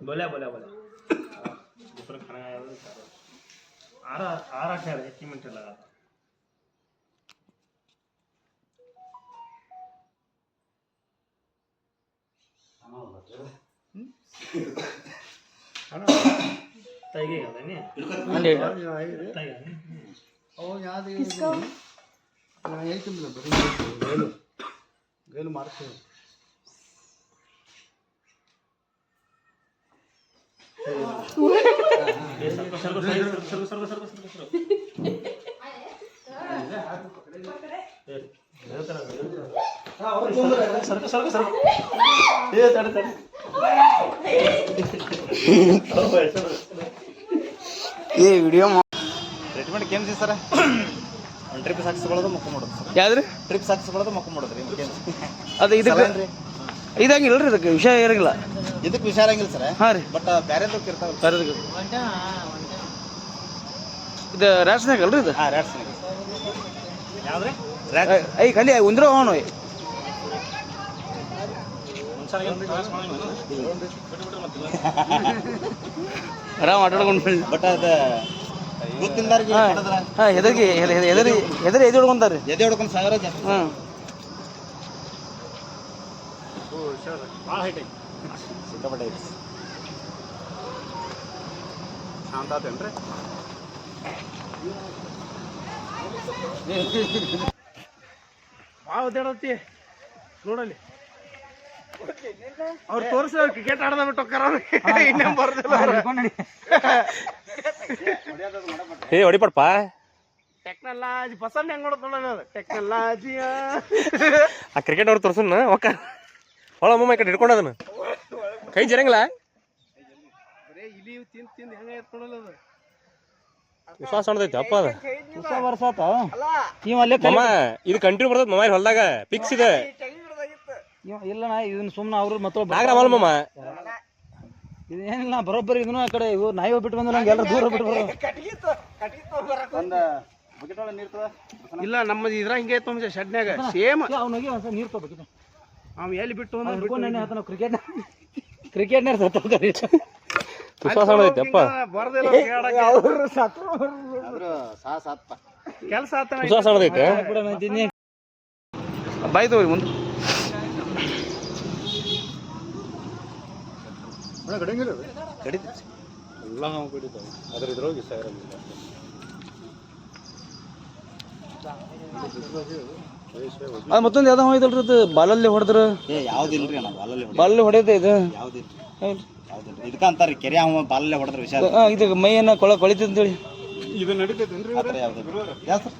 बोला बोला बोला ऊपर खाना आया आ रहा क्या है 1 मिनट लगा ताइगे का नहीं ताइगे ओ याद है ನಾನು ಹೇಳ್ತಿಲ್ಲ ಬರೀ ಗೇಲು ಮಾಡ್ತೀನಿ ये वीडियो ಟ್ರೀಟ್ಮೆಂಟ್ ಕೇಮ್ಸಿ ಸರ್ ಒಂದು ಟ್ರಿಪ್ ಹಾಕಿಸ್ಕೊಳ್ಳೋದು ಮಕ್ಕ ಮಾಡೋದು ಸರ್ ಯಾವ್ದ್ರಿ ಟ್ರಿಪ್ ಹಾಕಿಸ್ಕೊಳ್ಳೋದು ಮಕ್ಕ ಮಾಡೋದು ರೀ ಅದು ಇದಕ್ಕೆ ಇದಂಗಿಲ್ಲ ರೀ ಇದಕ್ಕೆ ವಿಷಯ ಇರಂಗಿಲ್ಲ ಇದಕ್ಕೆ ವಿಷಯ ಇರಂಗಿಲ್ಲ ಸರ್ ಹಾಂ ರೀ ಬಟ್ ಬೇರೆದಕ್ಕೆ ಇರ್ತಾವೆ ಬೇರೆದಕ್ಕೆ ಇದು ರ್ಯಾಟ್ಸ್ನಾಗ ಅಲ್ರಿ ಇದು ಹಾಂ ರ್ಯಾಟ್ಸ್ ಯಾವ್ದ್ರಿ ಐ ಖಾಲಿ ಉಂದ್ರ ಅವನು ಆರಾಮ್ ಆಟಾಡ್ಕೊಂಡು ಬಟ್ ಅದು ಗೊತ್ತಿಲ್ದಾರಿಗೆ ಹಾಂ ಹೆದರಿಗೆ ಎದೆ ಹೊಡ್ಕೊಂತಾರೆ ಎದೆ ಹೊಡ್ಕೊಂಡು ಸಾವಿರ ಜಾಸ್ತಿ ಹಾಂ ಭಾಳ ಹೈಟ್ ಐತಿ ಸಿಕ್ಕಾಪಟ್ಟೆ ಐತಿ ಶಾಂತ ಆತೇನ್ರಿ ಭಾಳ ಒದ್ದಾಡತ್ತಿ ನೋಡಲ್ಲಿ ಅವ್ರು ತೋರಿಸಿ ಕ್ರಿಕೆಟ್ ಆಡದ ಬಿಟ್ಟು ಹೋಗ್ತಾರ ಇನ್ನೇ ಬರ್ದಿಲ್ಲ ಏ ಹೊಡಿಪಡ್ಪ ಟೆಕ್ನಾಲಜಿ ಪಸಂದ್ ಹೆಂಗ್ ನೋಡತ್ ನೋಡ ಟೆಕ್ನಾಲಜಿ ಆ ಕ್ರಿಕೆಟ್ ಅವ್ರು ತೋರ್ಸನ್ನ ಒಕ್ಕ ಹೊಳ ಮೊಮ್ಮ ಈ ಕಡೆ ಹಿಡ್ಕೊಂಡು ಅದನ್ನ ಕೈ ಜರಂಗಿಲ್ಲ ಬರೇ ಇಲಿ ತಿಂದು ಹೆಂಗ ಎತ್ಕೊಳಲ್ಲ ಅದು ವಿಶ್ವಾಸ ಹೊಡೆದೈತಿ ಅಪ್ಪ ಅದ ಹೊಸ ವರ್ಷ ಆತ ಮಮ್ಮ ಇದು ಕಂಟಿನ್ಯೂ ಬರ್ತದ ಮೊಬೈಲ್ ಹೊಲ್ದಾಗ ಫಿಕ್ಸ್ ಇದೆ ಇಲ್ಲಣ್ಣ ಇದನ್ನ ಸುಮ್ಮನೆ ಅವ್ರು ಮತ್ತೊಬ್ಬ ಆಗ್ರ ಮಲ್ಲ ಮಮ್ಮ ಇದೇನಿಲ್ಲ ಬರೋಬ್ಬರಿ ಇದನ್ನು ಆ ಕಡೆ ಇವ್ರು ನಾಯಿ ಬಿಟ್ಟು ಬಂದ್ರೆ ನಂಗೆ ಎಲ್ಲರೂ ದೂರ ಬಿಟ್ಟು ಬರೋ ಒಂದು ಬಕೆಟ್ ಒಳಗೆ ನೀರು ತಗೋ. ಇಲ್ಲ ನಮ್ಮದು ಇದ್ರ ಹಿಂಗೆ ತುಂಬ ಶೆಡ್ನ್ಯಾಗ ಸೇಮ್ ಅವ್ನಿಗೆ ಒಂದ್ಸಲ ನೀರು ತಗೋಬೇಕಿತ್ತು ಅವ್ ಎಲ್ಲಿ ಬಿಟ್ಟು ನೆನೆ ಆತ ನಾವು ಕ್ರಿಕೆಟ್ನಾಗ ಸತ್ತೋಗ್ತಾರೆ ವಿಶ್ವಾಸ ಹೊಡೆದೈತಿ ಅಪ್ಪ ಬರ್ದಿಲ್ಲ ಆದ್ರೂ ಸಾತ್ಪ ಕೆಲಸ ಆತ ವಿಶ್ವಾಸ ಹೊಡೆದೈತೆ ಬಾಯ್ ತಗೋರಿ ಮುಂದೆ ಎಲ್ಲ ನಾವು ಕುಡಿತಾವೆ ಅದ್ರ ಇದ್ರೋಗಿ ಸಾವಿರ ಅದು ಮತ್ತೊಂದು ಯಾವ್ದು ಹೋಯ್ತಲ್ರಿ ಅದು ಬಾಲಲ್ಲಿ ಹೊಡೆದ್ರು ಏ ಯಾವ್ದಿಲ್ರಿ ಅಣ್ಣ ಬಾಲಲ್ಲಿ ಬಾಲಲ್ಲಿ ಹೊಡೆದ ಇದು ಯಾವ್ದಿಲ್ರಿ ಯಾವ್ದಿಲ್ರಿ ಇದಕ್ಕ ಅಂತಾರ್ರಿ ಕೆರೆ ಅವ ಬಾಲಲ್ಲೇ ಹೊಡೆದ್ರ ವಿಷಯ ಇದು ಮೈಯನ್ನ ಕೊಳಿತೈತೆ ಅಂತೇಳಿ ಇದು ನಡೀತೈತೇನ್ರಿ ಆ ಥರ ಯಾವ್ದು ಯಾವ ಸರ್